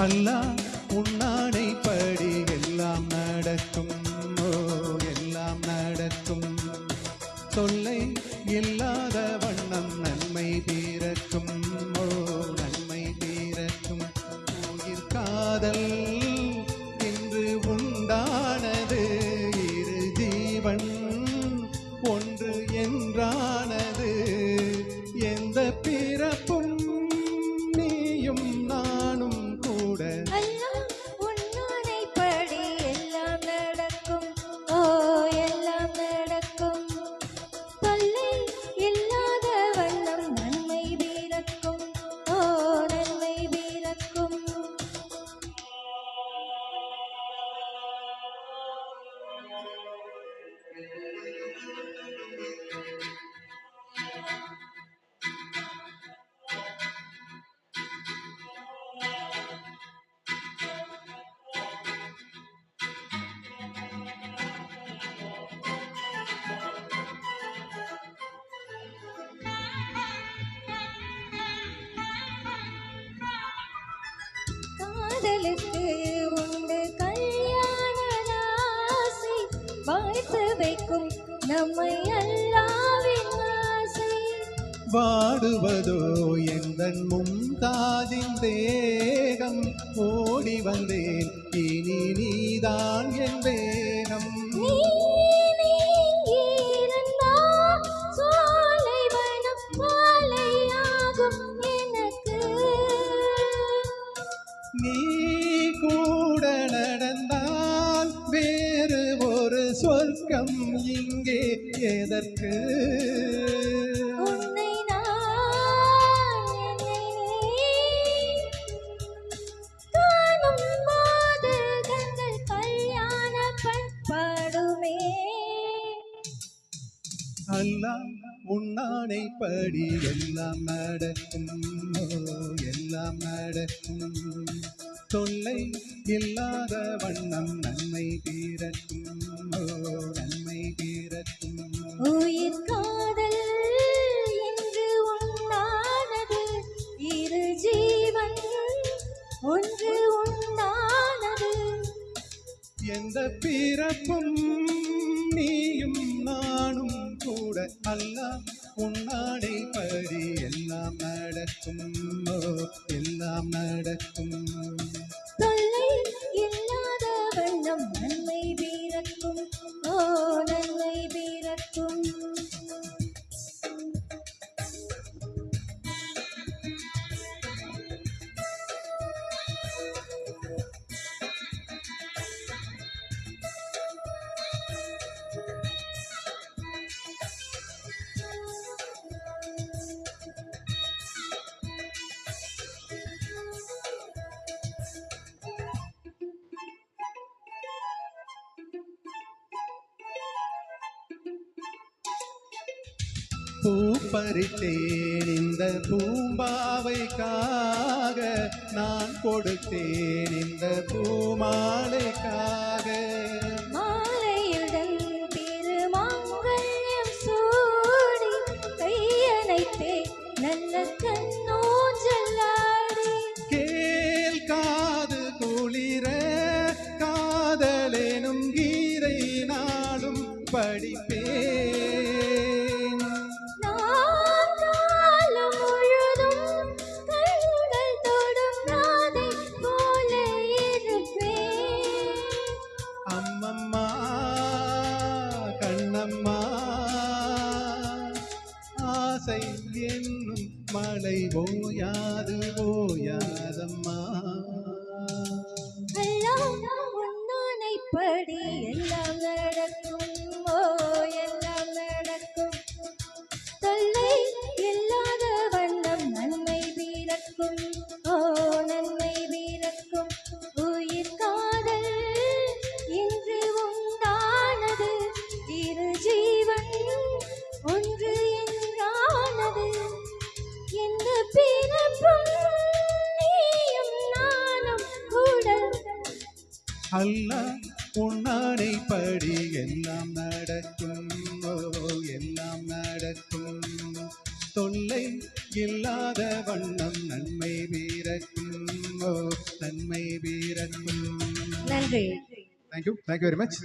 அல்லாஹ் உன்னாடை படி எல்லாம் நடக்கும், ஓ எல்லாம் நடக்கும். தொல்லை இல்லாத வண்ணம் நன்மை தீரக்கும், ஓ நன்மை தீரக்கும். உயிர் காதல் என்று உண்டானது, இரு ஜீவன் ஒன்று என்றானது. எந்த பிறப்பும் நீயும் நானும் கூட உன்னானைப்படி எல்லாம் நடக்கும், ஓ எல்லாம் நடக்கும். தொல்லை இல்லாத வண்ணம் நன்மை பிறக்கும், ஓ நன்மை பிறக்கும். காதலுக்கு உண்டு கல்யாண ஆசை, வாழ்த்து வைக்கும் நம்மை அல்லாவின் ஆசை. வாடுவதோ எந்தன் மும்தாஜின் தேகம். ஓடி வந்தேன் இனி நீதான் என் தேகம். நீ நீங்கியிருந்தால் சோலைவனம் மாலையாகும் எனக்கு. நீ கூட நடந்தால் வேறு ஒரு சொர்க்கம் இங்கே எதற்கு? உன்னை நான் என்னை நீ காணும் போது கண்கள் கல்யாண பண்பாடுமே. அல்லாஹ் உன்னானை படி எல்லாம் நடக்கும், ஓ எல்லாம் நடக்கும். தொல்லை இல்லாத வண்ணம் நன்மை தீரக்கும், ஓ நன்மை தீரக்கும். உயிர் காதல் என்று உண்டானது, இரு ஜீவன் ஒன்று உண்டானது. எந்த பிறப்பும் நீயும் நானும் கூட அல்லாஹ் உன்னாடை படி எல்லாம் நடக்கும், ஓ எல்லாம் நடக்கும். தொல்லை இல்லாத வண்ணம் நன்மை பிறக்கும், ஓ நன்மை பிறக்கும். பூ பறித்தேன் இந்த பூம்பாவைக்காக, நான் கொடுத்தேன் இந்த பூமாலைக்காக. மாலையுடன் திருமங்கல்யம் சூடி, கையணைத்தே நல்ல கண்ணோஞ்சலாடி. கேள் காது குளிர காதலெனும் கீதை நாளும் படிப்பேன். நான் காலம் முழுதும் கண்கள் தொடும் ராதை போல இருப்பேன். அம்மம்மா கண்ணம்மா, ஆசை என்னும் மழை ஓயாது ஓயாதம்மா. எல்லாம் உன்னானைப்படி எல்லாம் நடக்கும், ஓ எல்லாம் நடக்கும். தொல்லை இல்லாத வண்ணம் நன்மை பிறக்கும், ஓ நன்மை பிறக்கும். உயிர் காதல் இன்று உண்டானது, இரு ஜீவன் ஒன்று என்றானது. எந்த பிறப்பும் நீயும் நானும் கூட அல்லாஹ் உன்னாடை படி எல்லாம் நடக்கும், ஓ எல்லாம் நடக்கும். தொல்லை இல்லாத வண்ணம் நன்மை பிறக்கும், ஓ நன்மை பிறக்கும். நன்றி. Thank you very much.